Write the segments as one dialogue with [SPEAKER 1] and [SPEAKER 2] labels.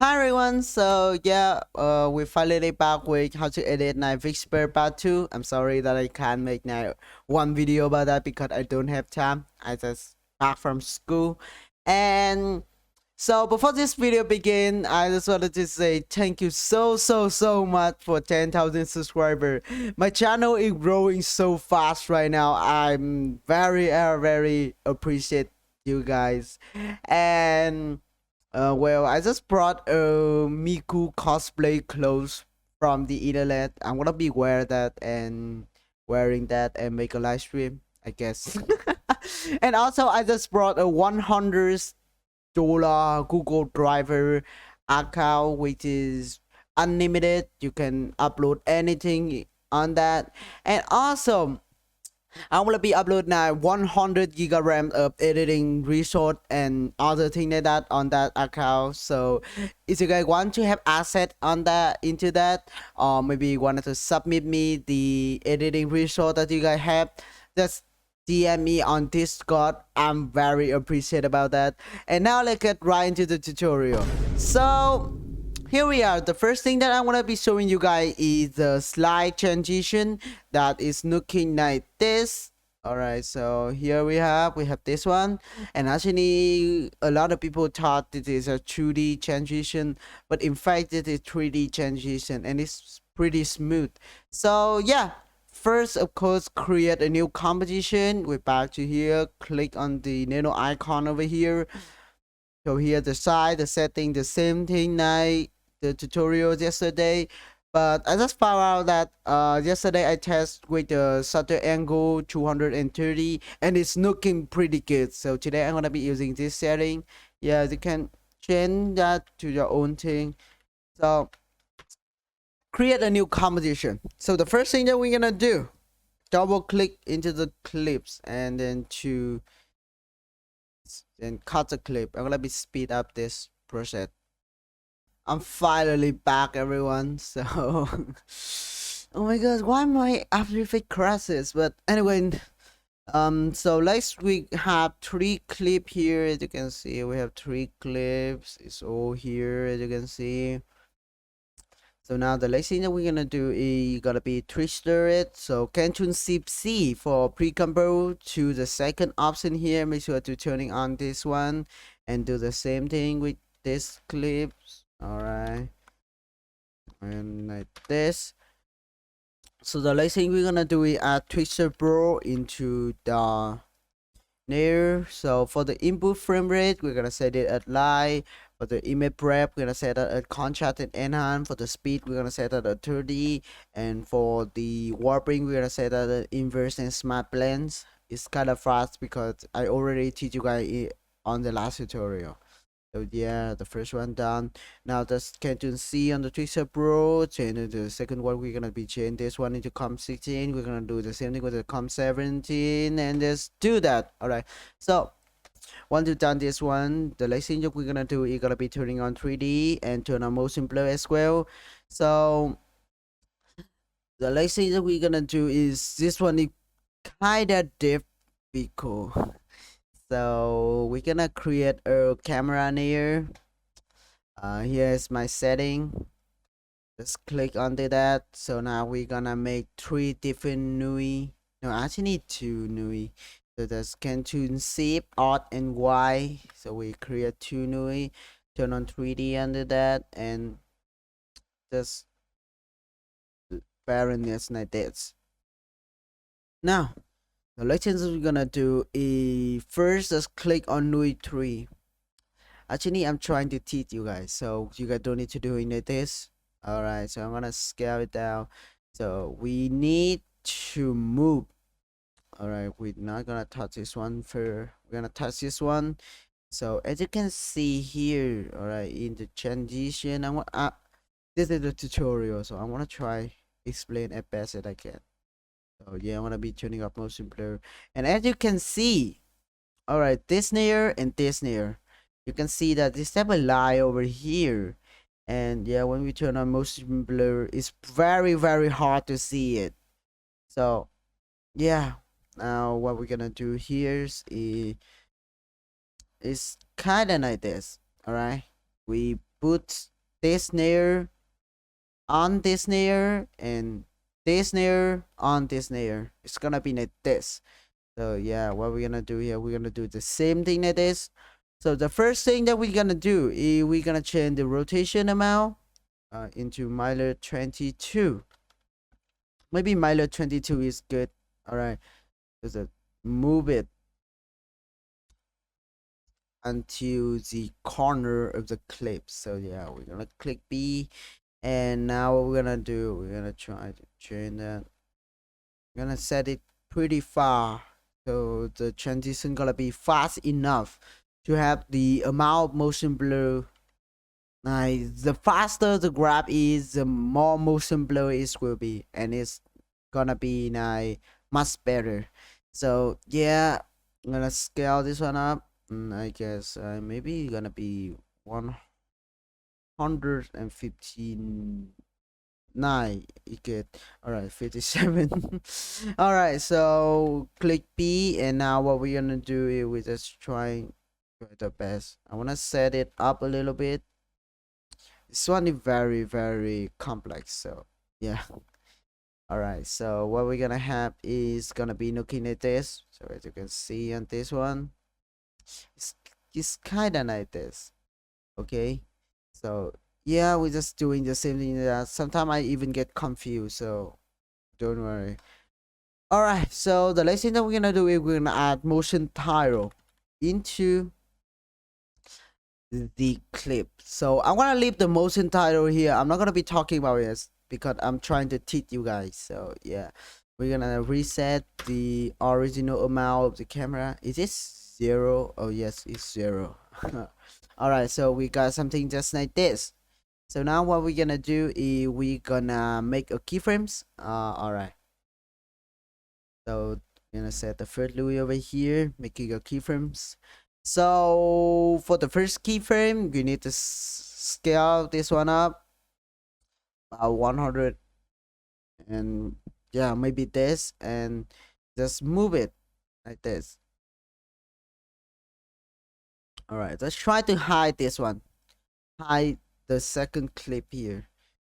[SPEAKER 1] Hi everyone, so yeah, we're finally back with how to edit my Visper part 2. I'm sorry that I can't make now one video about that because I don't have time. I just back from school. And so before this video begin, I just wanted to say thank you so much for 10,000 subscribers. My channel is growing so fast right now. I'm very appreciate you guys. And well, I just brought a Miku cosplay clothes from the internet. I'm gonna be wearing that and make a live stream, I guess. And also, I just brought a $100 Google Driver account, which is unlimited. You can upload anything on that, and also I'm gonna be uploading now 100 giga RAM of editing resource and other thing like that on that account. So if you guys want to have asset on that into that, or maybe you wanted to submit me the editing resource that you guys have, just DM me on Discord. I'm very appreciative about that. And now let's get right into the tutorial. So here we are. The first thing that I want to be showing you guys is the slide transition that is looking like this. All right, so here we have this one, and actually a lot of people thought this is a 2D transition, but in fact it is 3D transition, and it's pretty smooth. So yeah, first of course create a new composition. We're back to here, click on the nano icon over here. So here the side, the setting, the same thing like the tutorials yesterday, but I just found out that yesterday I test with the shutter angle 230 and it's looking pretty good. So today I'm gonna be using this setting. Yeah, you can change that to your own thing. So create a new composition. So the first thing that we're gonna do, double click into the clips and then cut the clip. I'm gonna be speed up this process. I'm finally back, everyone. So, oh my god, why my After Effects crashes? But anyway, so we have 3 clips here. As you can see, we have 3 clips. It's all here, as you can see. So now the next thing that we're gonna do is gonna be Twixtor it. So Control Shift C for pre-compose to the second option here. Make sure to turning on this one and do the same thing with this clips. All right, and like this. So the next thing we're gonna do is add Twixtor Pro into the layer. So for the input frame rate, we're gonna set it at light. For the image prep, we're gonna set it at contrast and enhance. For the speed, we're gonna set it at 30, and for the warping, we're gonna set it at inverse and smart blends. It's kind of fast because I already teach you guys on the last tutorial. So yeah, the first one done. Now just Canton C on the Twixtor Pro. Change the second one. We're gonna be changing this one into Com 16. We're gonna do the same thing with the Com 17, and just do that. All right. So once you've done this one, the next thing that we're gonna do is gonna be turning on 3D and turn on motion blur as well. So the next thing that we're gonna do is this one is kinda difficult. So we're gonna create a camera here. Here's my setting. Just click onto that. So now we're gonna make 3 different Nui. No, I actually need 2 Nui. So that's Control Shift Alt and Y. So we create 2 Nui. Turn on 3D under that and just barrenness like this. Now the next thing we're gonna do is first just click on Nui 3. Actually, I'm trying to teach you guys, so you guys don't need to do it this. Alright, so I'm gonna scale it down. So we need to move. Alright, we're not gonna touch this one first. We're gonna touch this one. So as you can see here, alright, in the transition, I want this is the tutorial, so I wanna try explain as best as I can. So yeah, I'm gonna be turning up motion blur, and as you can see, all right, this layer and this layer, you can see that this type of lie over here, and yeah, when we turn on motion blur, it's very hard to see it. So yeah, now what we're gonna do here is kind of like this. All right, we put this layer on this layer and this layer on this layer. It's gonna be like this. So yeah, what we're gonna do here, we're gonna do the same thing like this. So the first thing that we're gonna do is we're gonna change the rotation amount into minus 22. Maybe minus 22 is good. All right, just move it until the corner of the clip. So yeah, we're gonna click B, and now what we're gonna do, we're gonna try to change that. We're gonna set it pretty far, so the transition gonna be fast enough to have the amount of motion blur. The faster the grab is, the more motion blur it will be, and it's gonna be much better. So yeah, I'm gonna scale this one up. I guess maybe gonna be 159. You get all right, 57. All right, so click B, and now what we're gonna do is we're just trying the best. I wanna set it up a little bit. This one is very, very complex, so yeah. All right, so what we're gonna have is gonna be looking at this. So as you can see on this one, it's kind of like this. Okay, so yeah, we're just doing the same thing. Sometimes I even get confused, so don't worry. All right, so the next thing that we're gonna do is we're gonna add motion tile into the clip. So I'm gonna leave the motion title here. I'm not gonna be talking about this because I'm trying to teach you guys. So yeah, we're gonna reset the original amount of the camera. Is this 0? Oh yes, it's 0. All right, so we got something just like this. So now what we're gonna do is we're gonna make a keyframes. All right, so we're gonna set the first Louis over here, making a keyframes. So for the first keyframe, you need to scale this one up about 100, and yeah, maybe this, and just move it like this. All right, let's try to hide this one. Hide the second clip here.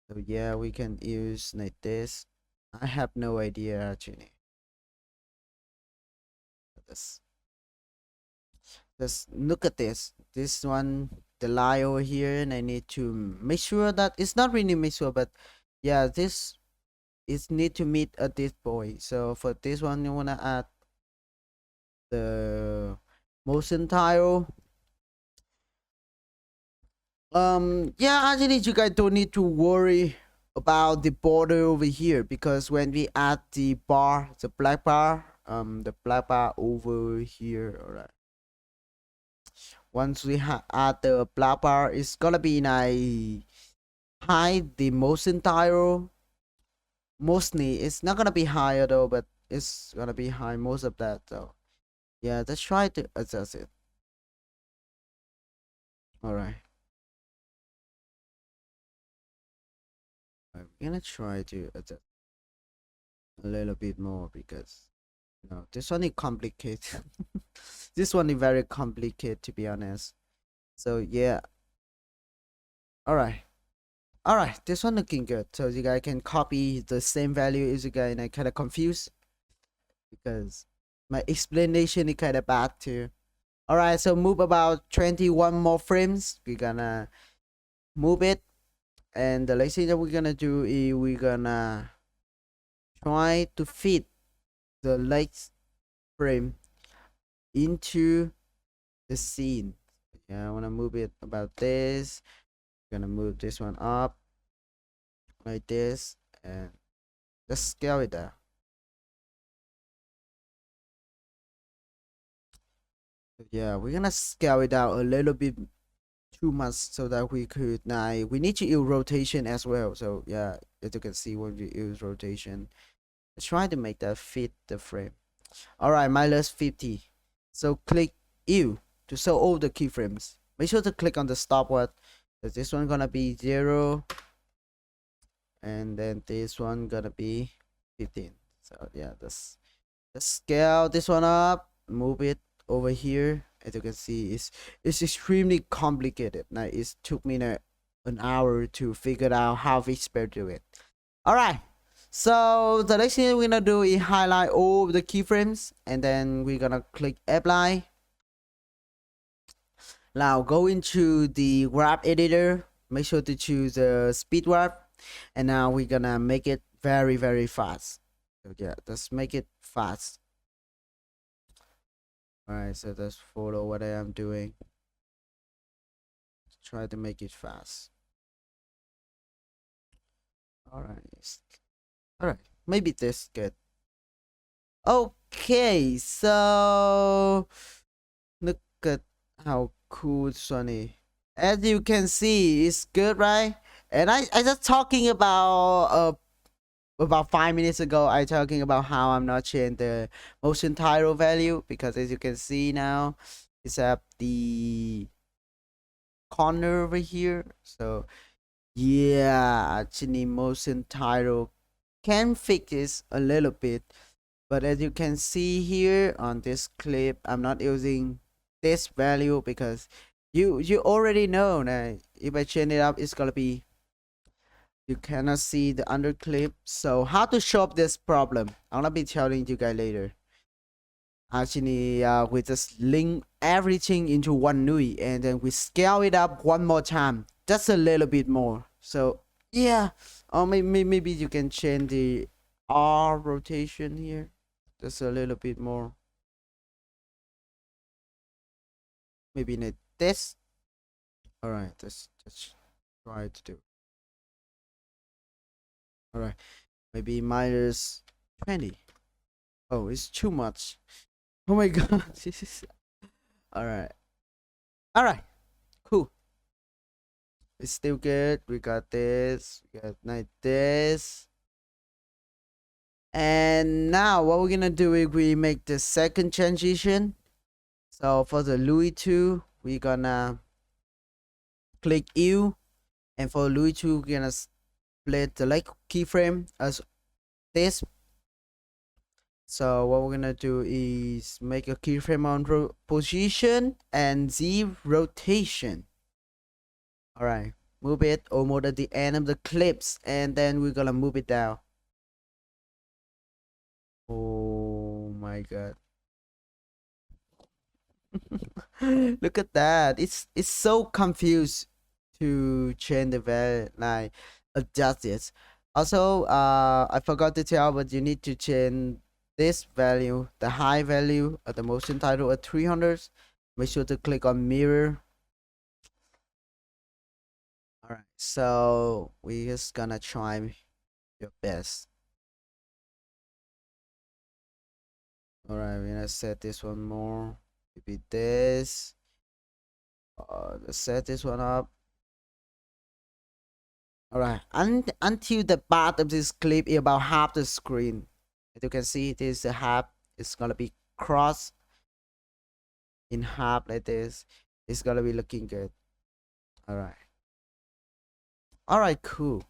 [SPEAKER 1] So yeah, we can use like this. I have no idea actually. Just look at this. This one, the line over here, and I need to make sure that it's not really make sure, but yeah, this is need to meet at this point. So for this one, you wanna add the motion tile. Yeah, actually, you guys don't need to worry about the border over here, because when we add the bar, the black bar over here, all right. Once we add the black bar, it's gonna be hide the motion tile. Mostly, it's not gonna be higher though, but it's gonna be high most of that though. Yeah, let's try to adjust it. All right. I'm gonna try to adjust a little bit more because this one is complicated. This one is very complicated, to be honest. So yeah. All right. All right, this one looking good. So you guys can copy the same value as you guys, and I kind of confused because my explanation is kind of bad too. All right, so move about 21 more frames. We're gonna move it, and the next thing that we're gonna do is we're gonna try to fit the next frame into the scene. Yeah, I wanna move it about this. Gonna move this one up like this, and just scale it down. Yeah, we're gonna scale it down a little bit too much so that we could we need to use rotation as well. So yeah, as you can see, when we use rotation, let's try to make that fit the frame. All right, minus 50. So click U to show all the keyframes. Make sure to click on the stopwatch. So this one gonna be 0, and then this one gonna be 15. So yeah, let's scale this one up, move it over here. As you can see, it's extremely complicated. Now it took me an hour to figure out how Visper do it. All right. So the next thing we're gonna do is highlight all the keyframes, and then we're gonna click apply. Now go into the graph editor. Make sure to choose the speed graph, and now we're gonna make it very fast. So yeah, let's make it fast. All right, so let's follow what I am doing. Try to make it fast. All right, maybe this good. Okay, so look at how cool this one is. As you can see, it's good, right? And I just talking about 5 minutes ago, I talking about how I'm not changing the motion title value, because as you can see now, it's at the corner over here. So yeah, actually motion title can fix this a little bit, but as you can see here on this clip, I'm not using this value because you already know that if I change it up, it's gonna be, you cannot see the under clip. So how to solve this problem, I'm gonna be telling you guys later. Actually, we just link everything into one nui, and then we scale it up one more time, just a little bit more. So yeah, or maybe you can change the R rotation here just a little bit more. Maybe need this. All right, let's try to do. All right, maybe minus 20. Oh, it's too much. Oh my god, this is. All right, cool. It's still good. We got this. We got like this. And now what we're gonna do is we make the second transition. So for the Louis 2, we're gonna click U, and for Louis 2, we're gonna split the like keyframe as this. So what we're gonna do is make a keyframe on position and Z rotation. All right, move it almost at the end of the clips, and then we're gonna move it down. Oh my god. Look at that. It's so confused to change the value, like adjust it. Also, I forgot to tell, but you need to change this value, the high value of the motion title at 300. Make sure to click on mirror. All right, so we just gonna try your best. All right, we're gonna set this one more. Maybe this. Let's set this one up. All right, until the part of this clip is about half the screen. As you can see, this is a half. It's gonna be crossed in half like this. It's gonna be looking good. All right. All right, cool.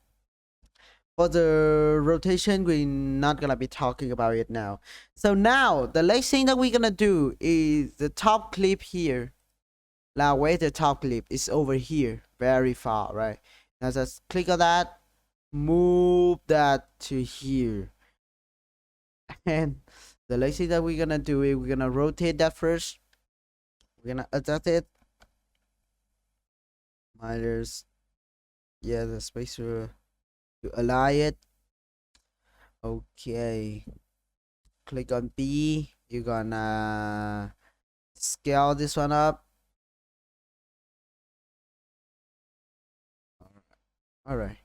[SPEAKER 1] For the rotation, we're not gonna be talking about it now. So now the next thing that we're gonna do is the top clip here. Now where the top clip is over here, very far, right? Now just click on that, move that to here. And the next thing that we're gonna do is we're gonna rotate that first. We're gonna adjust it. Minus, yeah, the spacer to align it. Okay. Click on B. You're gonna scale this one up. All right.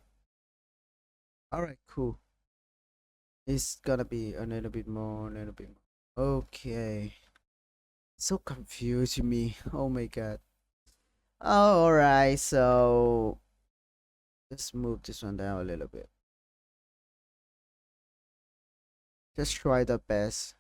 [SPEAKER 1] All right, cool. It's gonna be a little bit more, a little bit more. Okay. So confusing me. Oh my god. All right, so let's move this one down a little bit. Just try the best.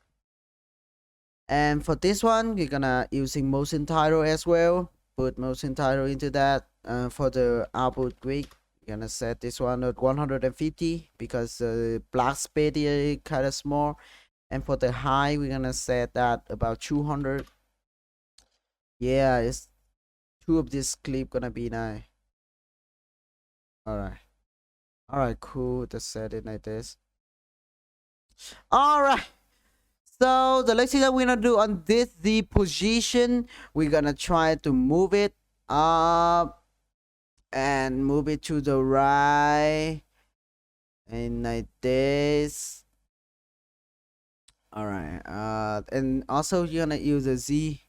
[SPEAKER 1] And for this one, you're gonna using motion title as well. Put motion title into that. For the output grid, you're gonna set this one at 150 because the black space is kind of small. And for the high, we're gonna set that about 200. Yeah, it's two of this clip gonna be nice. All right, cool. Just set it like this. All right. So the next thing that we're gonna do on this Z position, we're gonna try to move it up and move it to the right and like this. All right. And also you're gonna use a Z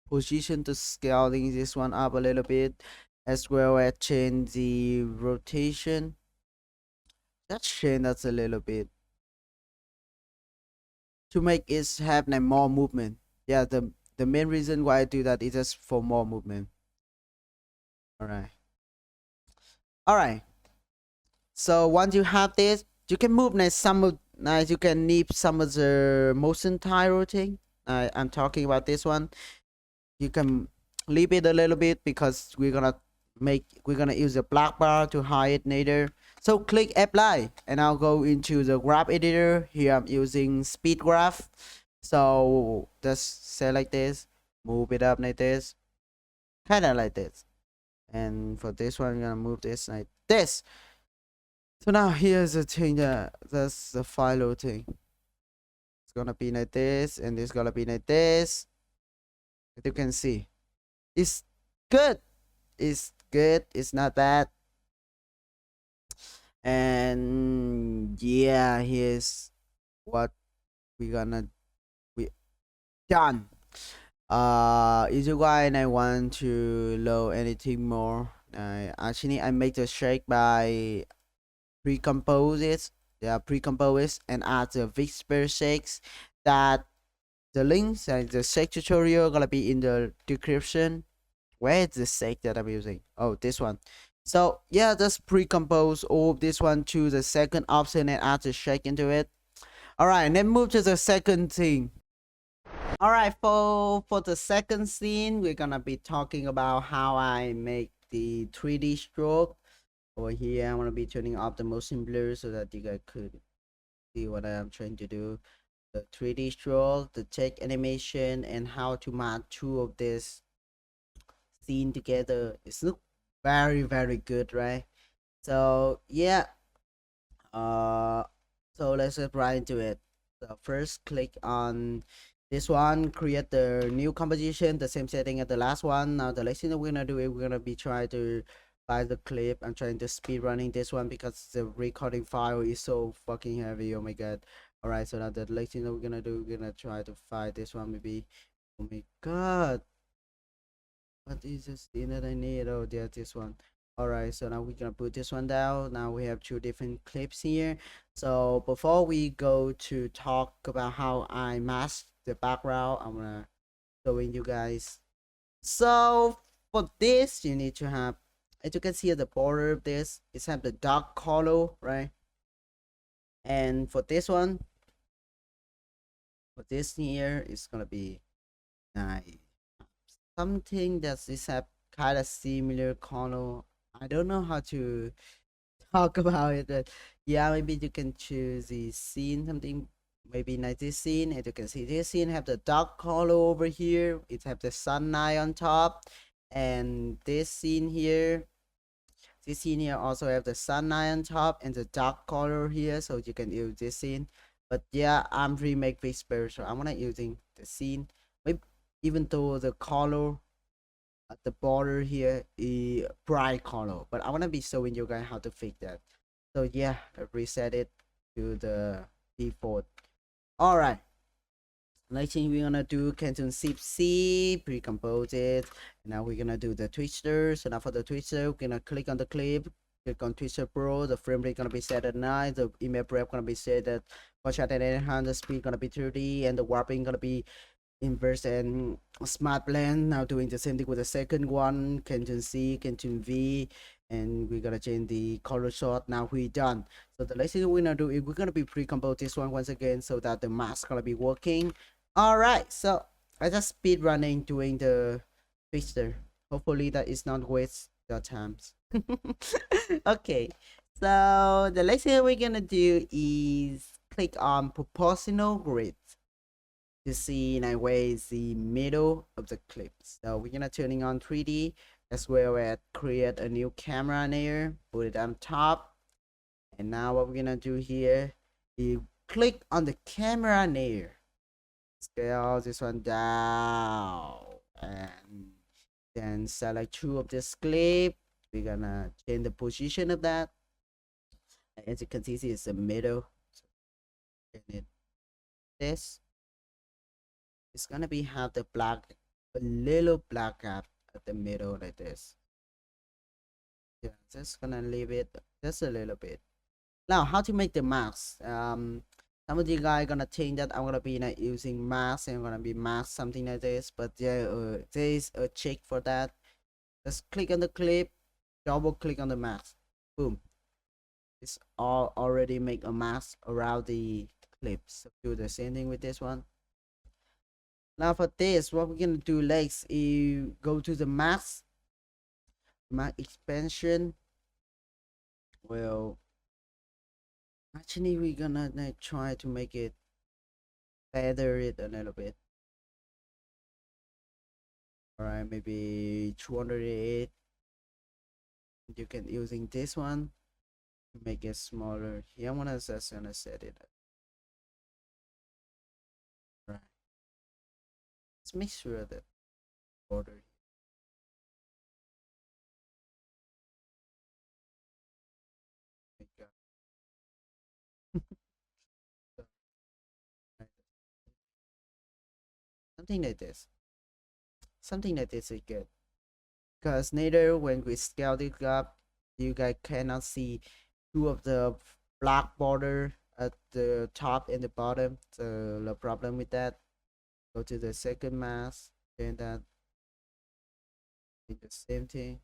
[SPEAKER 1] position to scaling this one up a little bit, as well as change the rotation. Let's change that a little bit to make it have like more movement. Yeah, the main reason why I do that is just for more movement. All right. All right. So once you have this, you can move like some of you can leave some of the motion tile thing. I'm talking about this one. You can leave it a little bit because we're gonna use the black bar to hide it later. So click apply and I'll go into the graph editor. Here I'm using speed graph. So just select this, move it up like this, kinda like this. And for this one, I'm gonna move this like this. So now here's the thing that's the file thing. It's gonna be like this, and it's gonna be like this. As you can see, it's good. It's good. It's not bad. And yeah, here's what we done. Is you guys I want to load anything more? Actually, I make the shake by pre-compose it. Yeah, pre-compose and add the Visper shakes. That the links and the shake tutorial gonna be in the description. Where is the shake that I'm using? Oh, this one. So yeah, just pre-compose all this one to the second option and add the shake into it. All right, and then move to the second thing. All right, for the second scene, we're gonna be talking about how I make the 3D stroke. Over here, I'm gonna be turning off the motion blur so that you guys could see what I'm trying to do. The 3D stroke, the check animation, and how to match two of this scene together. It's look very good, right? So yeah, so let's get right into it. So first click on this one, create the new composition, the same setting as the last one. Now the next thing that we're gonna do is we're gonna be trying to find the clip. I'm trying to speed running this one because the recording file is so fucking heavy. Oh my god. All right, so now the next thing that we're gonna do, we're gonna try to find this one maybe. Oh my god, what is this thing that I need? Oh, there's this one. All right, so now we're gonna put this one down. Now we have two different clips here. So before we go to talk about how I mask the background, I'm gonna showing you guys. So for this, you need to have, as you can see at the border of this, it's have the dark color, right? And for this one, for this here, it's gonna be nice. Something that is have kind of similar color. I don't know how to talk about it, but yeah, maybe you can choose the scene, something maybe like this scene. As you can see, this scene have the dark color over here. It have the sunlight on top, and this scene here also have the sunlight on top and the dark color here, so you can use this scene. But yeah, I'm remake Visper, so I'm gonna using the scene. Maybe even though the color at the border here is bright color, but I want to be showing you guys how to fix that. So yeah, I reset it to the default. All right, next thing we're gonna do, Canton Shift C, pre-compose it. Now we're gonna do the Twixtor. So now for the Twixtor, we're gonna click on the clip, click on Twixtor Pro. The frame rate gonna be set at 9. The image prep gonna be set at 400. The speed gonna be 30, and the warping gonna be inverse and smart blend. Now doing the same thing with the second one, Canton C, Canton V, and we're gonna change the color shot. Now we're done. So the next thing we're gonna do is we're gonna be pre-compose this one once again so that the mask gonna be working. All right, so I just speed running doing the fixture. Hopefully that is not waste your times. Okay, so the next thing we're gonna do is click on proportional grid to see in a way is the middle of the clip. So we're gonna turning on 3D. as well as create a new camera layer, put it on top. And now what we're gonna do here, you click on the camera layer, scale this one down, and then select two of this clip. We're gonna change the position of that. As you can see, it's the middle. So change it this. It's gonna be have the black, a little black gap at the middle like this. Yeah, just gonna leave it just a little bit. Now, how to make the mask? Some of you guys gonna think that I'm gonna be not using mask and I'm gonna be mask something like this, but yeah, there is a check for that. Just click on the clip, double click on the mask, boom. It's all already make a mask around the clip. So do the same thing with this one. Now for this, what we're gonna do next is go to the mask expansion. Well, actually we're gonna try to make it feather it a little bit. All right, maybe 208. You can using this one to make it smaller. Here I'm just gonna set it. Right. Let's make sure that border. Something like this. Something like this is good. Because later when we scale it up, you guys cannot see two of the black border at the top and the bottom. So the problem with that, go to the second mask, then that do the same thing.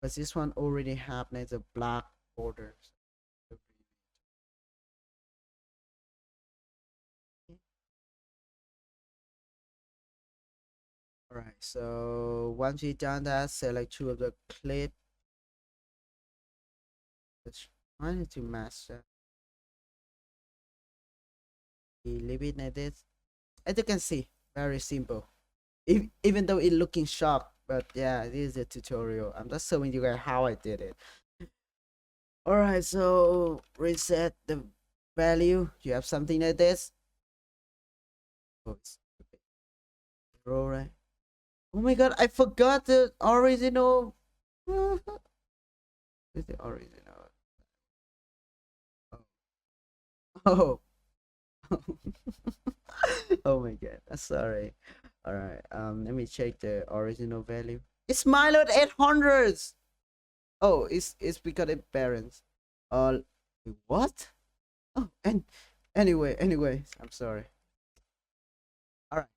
[SPEAKER 1] But this one already have the black borders. Alright, so once we done that, select two of the clip. Just trying to master. We leave it like this. As you can see, very simple. Even though it looking sharp, but yeah, this is a tutorial. I'm just showing you guys how I did it. Alright, so reset the value. You have something like this. Oops. Right. Oh my god, I forgot the original. Where's the original? Oh. Oh my god, sorry. Alright, let me check the original value. It's Milo at 800. Oh, it's because it parents. What? Oh, and anyway, I'm sorry. Alright.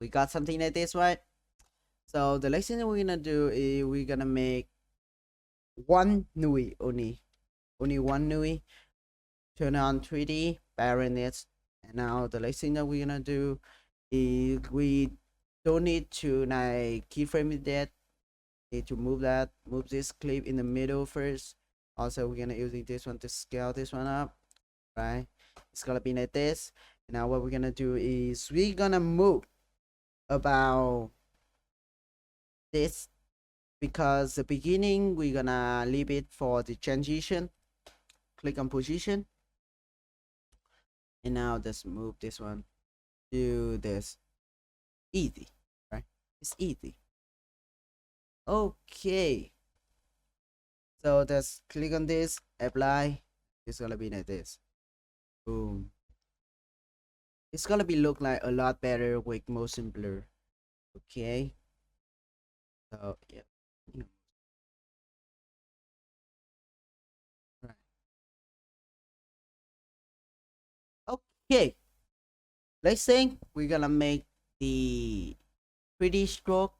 [SPEAKER 1] We got something like this, right? So the next thing that we're gonna do is we're gonna make one NUI only one NUI. Turn on 3D, parent it, and now the next thing that we're gonna do is we don't need to like keyframe it yet. Need to move this clip in the middle first. Also, we're gonna using this one to scale this one up, right? It's gonna be like this. And now what we're gonna do is we're gonna move about this, because the beginning we're gonna leave it for the transition. Click on position, and now just move this one. Do this. Easy, right? It's easy. Okay. So just click on this, apply. It's gonna be like this. Boom. It's gonna be look like a lot better with motion blur. Okay. So yeah. Right. Okay. Let's think we're gonna make the 3D stroke.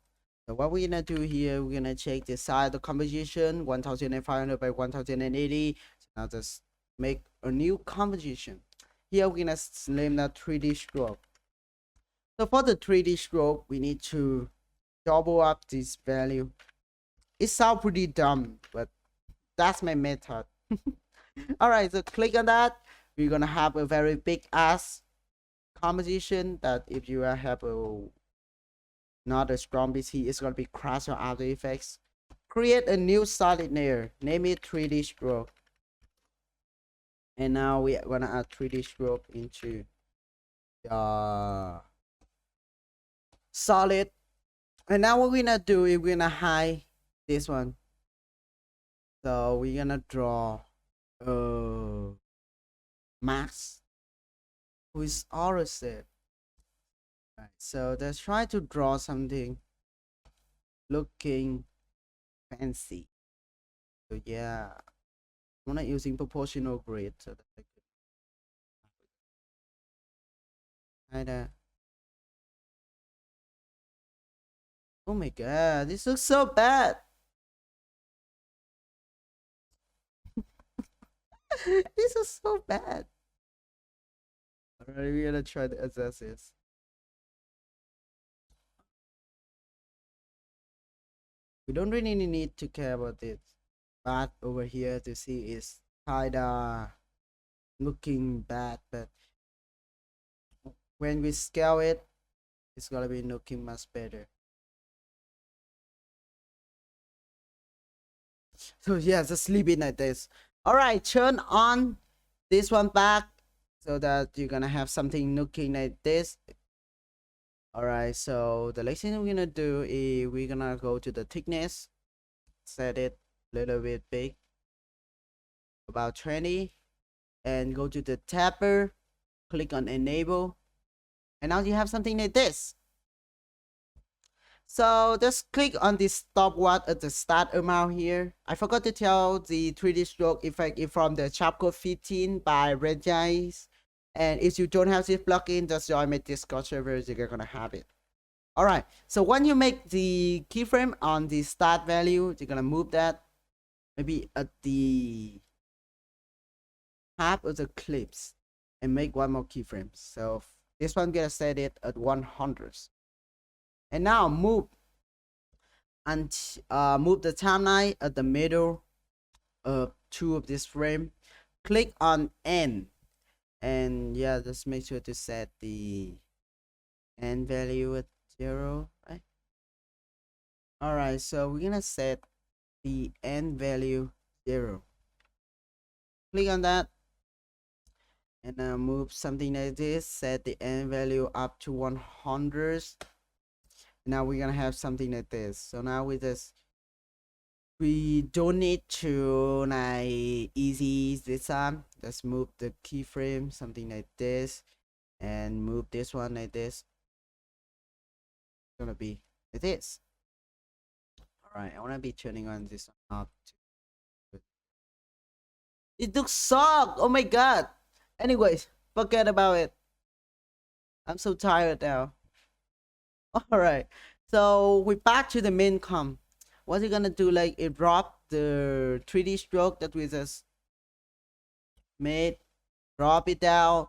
[SPEAKER 1] So what we're gonna do here, we're gonna check the size of the composition, 1500 by 1080. So now just make a new composition. Here we're gonna name that 3D stroke. So for the 3D stroke, we need to double up this value. It sounds pretty dumb, but that's my method. Alright, so click on that. We're gonna have a very big ass composition that if you have a not a strong PC. It's gonna be crash or After Effects. Create a new solid layer. Name it 3D stroke. And now we are gonna add 3D stroke into the solid. And now what we're gonna do is we're gonna hide this one. So we're gonna draw Max, who is RSMB. Right, so let's try to draw something looking fancy. So yeah, I'm not using proportional grid, so that I could kinda. Oh my god, this looks so bad. This is so bad. Alright, we're gonna try to adjust this. We don't really need to care about this. But over here to see is kinda looking bad, but when we scale it, it's gonna be looking much better. So yeah, just leave it like this. Alright, turn on this one back so that you're gonna have something looking like this. Alright, so the next thing we're gonna do is we're gonna go to the thickness, set it a little bit big, about 20, and go to the tapper, click on enable, and now you have something like this. So just click on the stopwatch at the start amount here. I forgot to tell the 3D stroke effect is from the chapter 15 by Regis. And if you don't have this plugin, just join my Discord server, you're gonna have it. Alright, so when you make the keyframe on the start value, you're gonna move that maybe at the half of the clips and make one more keyframe. So this one gonna set it at 100. And now move and move the timeline at the middle of two of this frame. Click on N, and yeah, just make sure to set the N value at 0. Right? All right, so we're gonna set the N value 0. Click on that, and move something like this. Set the N value up to 100. Now we're gonna have something like this. So now we don't need to like easy this time. Let's move the keyframe something like this and move this one like this. It's gonna be like this. All right, I want to be turning on this one up. It looks suck. Oh my god. Anyways, forget about it. I'm so tired now. All right, so we're back to the main comp. What you gonna do? Like it drop the 3D stroke that we just made, drop it down,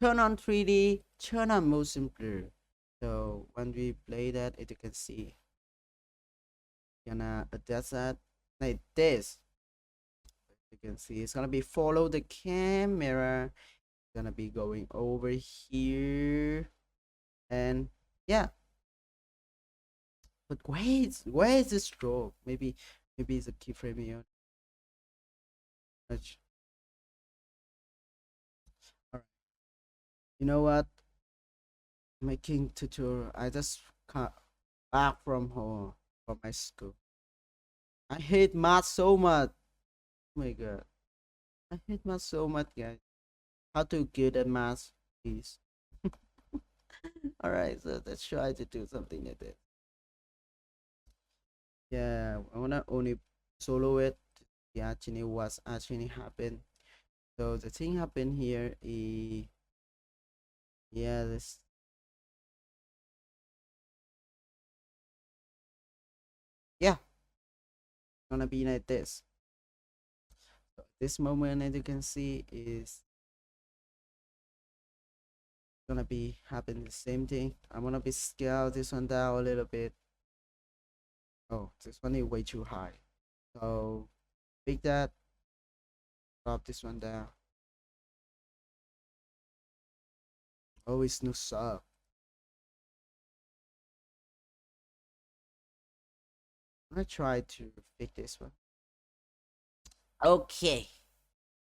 [SPEAKER 1] turn on 3D, turn on motion blur. So when we play that, as you can see, gonna adjust that like this. You can see it's gonna be follow the camera. It's gonna be going over here, and yeah. But where is the stroke? Maybe it's a keyframe here. Alright. You know what? Making tutorial. I just got back from home from my school. I hate math so much. Oh my god. I hate math so much, guys. How to good at math, please. Alright, so let's try to do something like this. Yeah, I wanna only solo it. Yeah, actually what's actually happened. So the thing happened here is yeah, this yeah, gonna be like this. So this moment, as you can see, is gonna be happening the same thing. I'm gonna be scale this one down a little bit. Oh, this one is way too high. So pick that, drop this one down. Oh, it's no sub. gonna try to fix this one. Okay.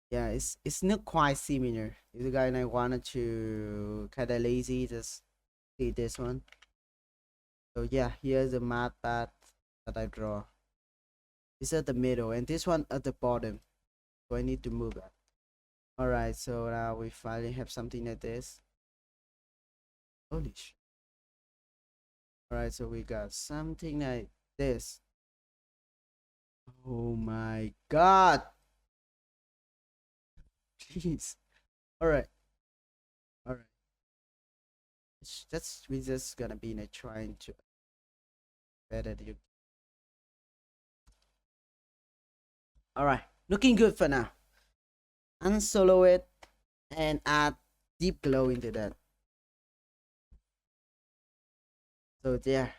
[SPEAKER 1] Yeah, it's not quite similar. If the guy and I wanted to kinda lazy, just see this one. So yeah, here's the math path that I draw. It's at the middle and this one at the bottom. So I need to move that. Alright, so now we finally have something like this. Holy shit. Alright, so we got something like this. Oh my god. Jeez. Alright. Alright. That's we just gonna be trying to better you. Alright, looking good for now. Unsolo it and add deep glow into that. So there,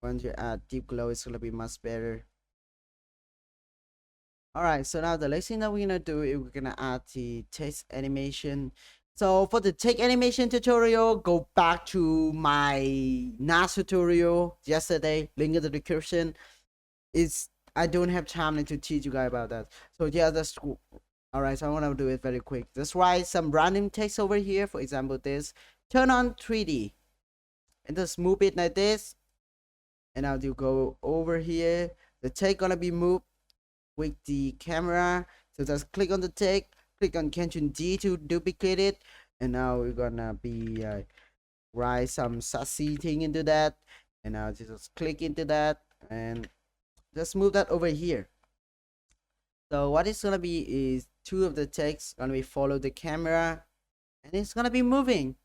[SPEAKER 1] once you add deep glow, it's gonna be much better. Alright, so now the next thing that we're gonna do is we're gonna add the text animation. So for the text animation tutorial, go back to my NAS tutorial yesterday, link in the description. I don't have time to teach you guys about that. So yeah, that's cool. Alright, so I wanna do it very quick. Just write some random text over here. For example, this turn on 3D. And just move it like this. And now you go over here. The text gonna be moved with the camera. So just click on the text, click on Ctrl D to duplicate it, and now we're gonna be write some sassy thing into that, and now just click into that and just move that over here. So what it's gonna be is two of the text gonna be follow the camera and it's gonna be moving.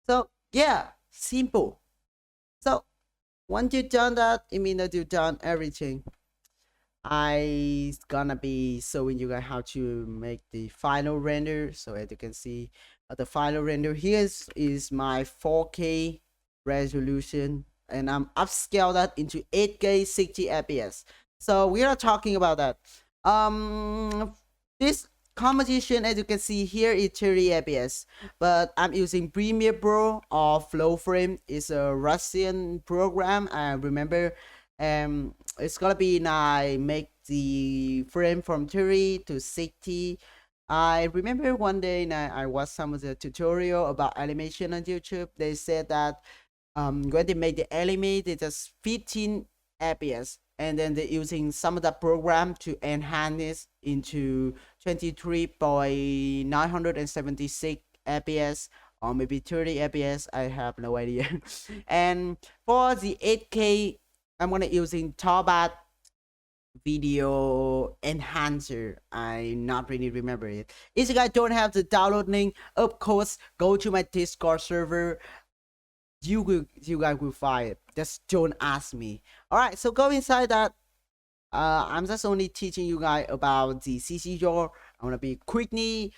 [SPEAKER 1] So yeah, simple. So once you've done that, it means that you've done everything. I gonna be showing you guys how to make the final render. So as you can see, the final render here is my 4K resolution, and I'm upscale that into 8K 60 FPS. So we are talking about that. This composition, as you can see here, is 30 FPS, but I'm using Premiere Pro or Flow Frame. It's a Russian program. I remember it's gonna be I make the frame from 30 to 60. I remember one day I watched some of the tutorial about animation on YouTube. They said that when they make the anime, they just 15 FPS, and then they're using some of the program to enhance it into 23.976 FPS or maybe 30 FPS. I have no idea. And for the 8K, I'm gonna using Tobat video enhancer. I not really remember it. If you guys don't have the download link, of course go to my Discord server. You guys will find it. Just don't ask me. Alright, so go inside that. I'm just only teaching you guys about the CC draw. I'm gonna be quickly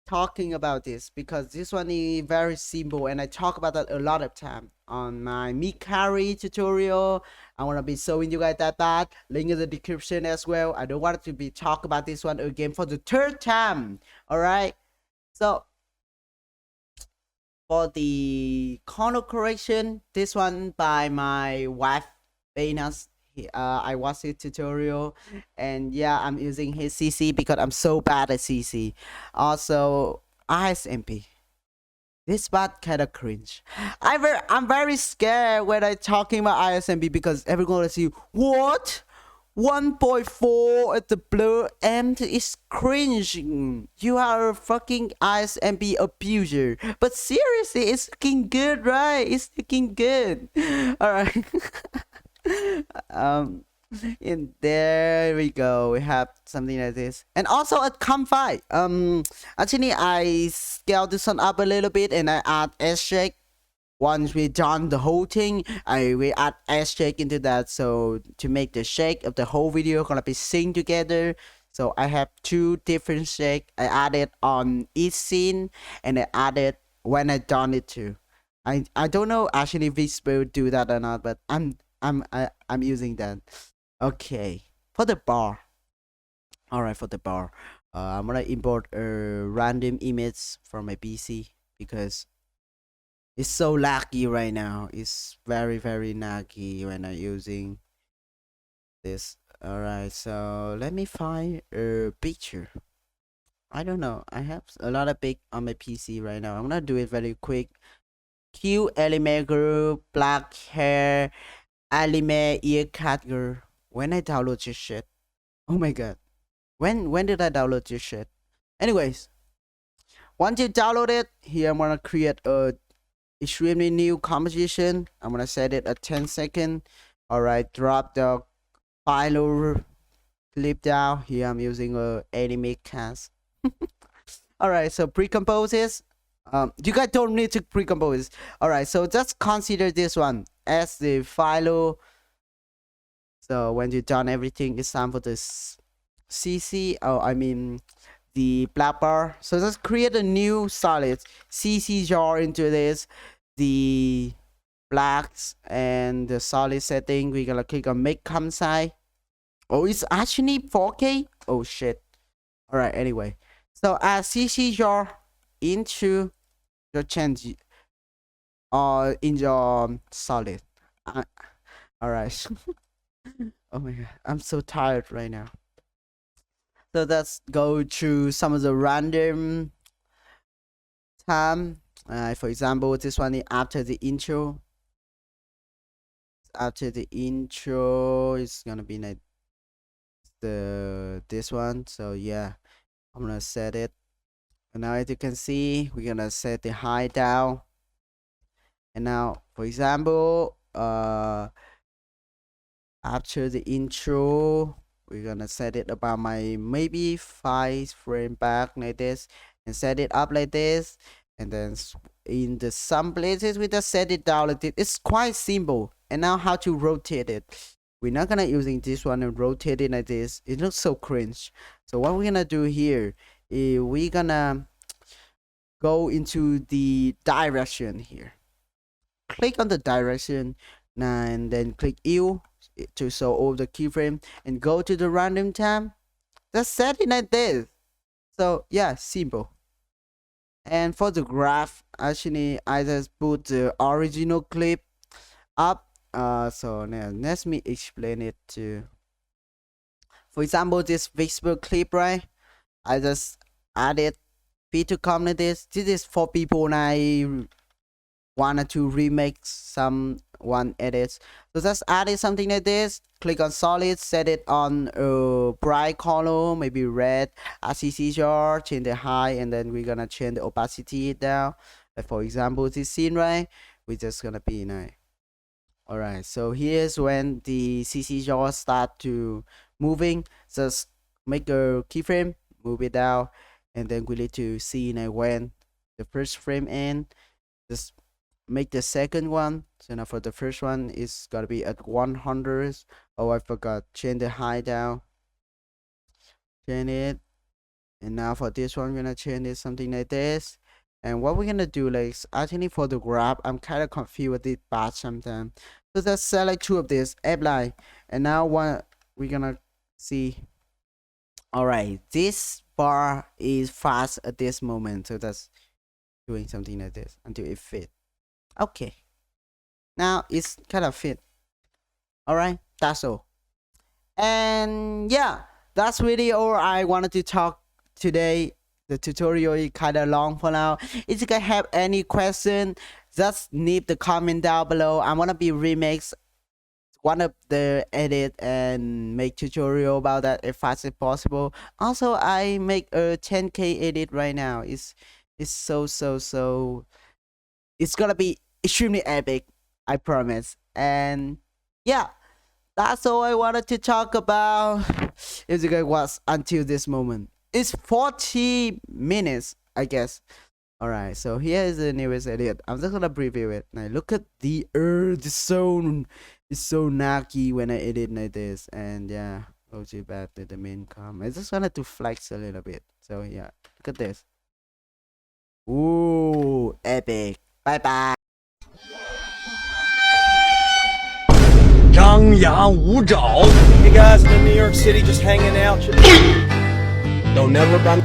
[SPEAKER 1] talking about this because this one is very simple and I talk about that a lot of time on my Mikari tutorial. I want to be showing you guys that link in the description as well. I don't want to be talk about this one again for the third time. All right, so for the color correction, this one by my wife Venus. I watched his tutorial and yeah, I'm using his CC because I'm so bad at CC. Also RSMB, this part kind of cringe. I'm very scared when I talking about RSMB because everyone will see what 1.4 at the blur end is cringing. You are a fucking RSMB abuser. But seriously, it's looking good, right? It's looking good. All right. And there we go, we have something like this. And also at Comfy, actually I scaled this one up a little bit and I add S-shake. Once we done the whole thing, I will add S-shake into that, so to make the shake of the whole video gonna be synced together. So I have two different shake. I added on each scene and I added when I done it too. I don't know actually if Visper do that or not, but I'm using that. Okay, for the bar. All right, for the bar, I'm gonna import a random image from my PC because it's so laggy right now. It's very laggy when I'm using this. All right, so let me find a picture. I don't know. I have a lot of pic on my PC right now. I'm gonna do it very quick. Cute anime girl, black hair, anime ear cat girl. When I download this shit. Oh my god. When did I download this shit? Anyways, once you download it, here I'm gonna create a extremely new composition. I'm gonna set it at 10 seconds. All right, drop the file clip down. Here I'm using a anime cast. All right, so pre-composes. You guys don't need to pre-compose. All right, so just consider this one as the file. So when you've done everything, it's time for this CC. Oh, I mean the black bar. So let's create a new solid CC jar into this. The blacks and the solid setting. We're gonna click on make comsci. Oh, it's actually 4K. Oh shit. All right. Anyway, so add CC jar into your change in your solid. All right. Oh my god, I'm so tired right now. So let's go through some of the random time. For example, this one is after the intro. After the intro, it's gonna be like this one. So yeah, I'm gonna set it. And now as you can see, we're gonna set the high down. And now, for example, after the intro, we're gonna set it about maybe 5 frame back like this, and set it up like this. And then in some places we just set it down like this. It's quite simple. And now how to rotate it. We're not gonna using this one and rotate it like this. It looks so cringe. So what we're gonna do here is we're gonna go into the direction here. Click on the direction and then click U to show all the keyframe, and go to the random tab. Just set it like this. So yeah, simple. And for the graph, actually I just put the original clip up. So now let me explain it to. For example, this Visper clip, right? I just added to come like this. This is for people I wanted to remake one edits. So just added something like this. Click on solid, set it on a bright color, maybe red. RCC jar, change the high, and then we're gonna change the opacity down. Like for example, this scene, right? We're just gonna be nice. All right, so here's when the CC jar start to moving. Just make a keyframe, move it down, and then we need to see when the first frame end. Just make the second one. So now for the first one, it's gotta be at 100. Oh, I forgot. Change the high down. Change it. And now for this one, we're gonna change it something like this. And what we're gonna do, like, actually for the graph, I'm kind of confused with this bar sometimes. So just select two of this, apply. And now what we're gonna see. All right, this bar is fast at this moment. So that's doing something like this until it fits. Okay, now it's kind of fit. All right, that's all. And yeah, that's really all I wanted to talk today. The tutorial is kind of long for now. If you guys have any question, just leave the comment down below. I want to be remix one of the edit and make tutorial about that as fast as possible. Also, I make a 10K edit right now. It's so it's gonna be extremely epic, I promise. And yeah, that's all I wanted to talk about. If you guys watch until this moment, it's 40 minutes, I guess. All right, so here is the newest edit. I'm just gonna preview it. Now look at the earth. It's so naggy when I edit like this. And yeah, go to back to the main com. I just wanted to flex a little bit. So yeah, look at this. Ooh, epic. Bye bye.
[SPEAKER 2] 张牙舞爪.
[SPEAKER 3] Hey guys, I'm in New York City just hanging out. Don't never run.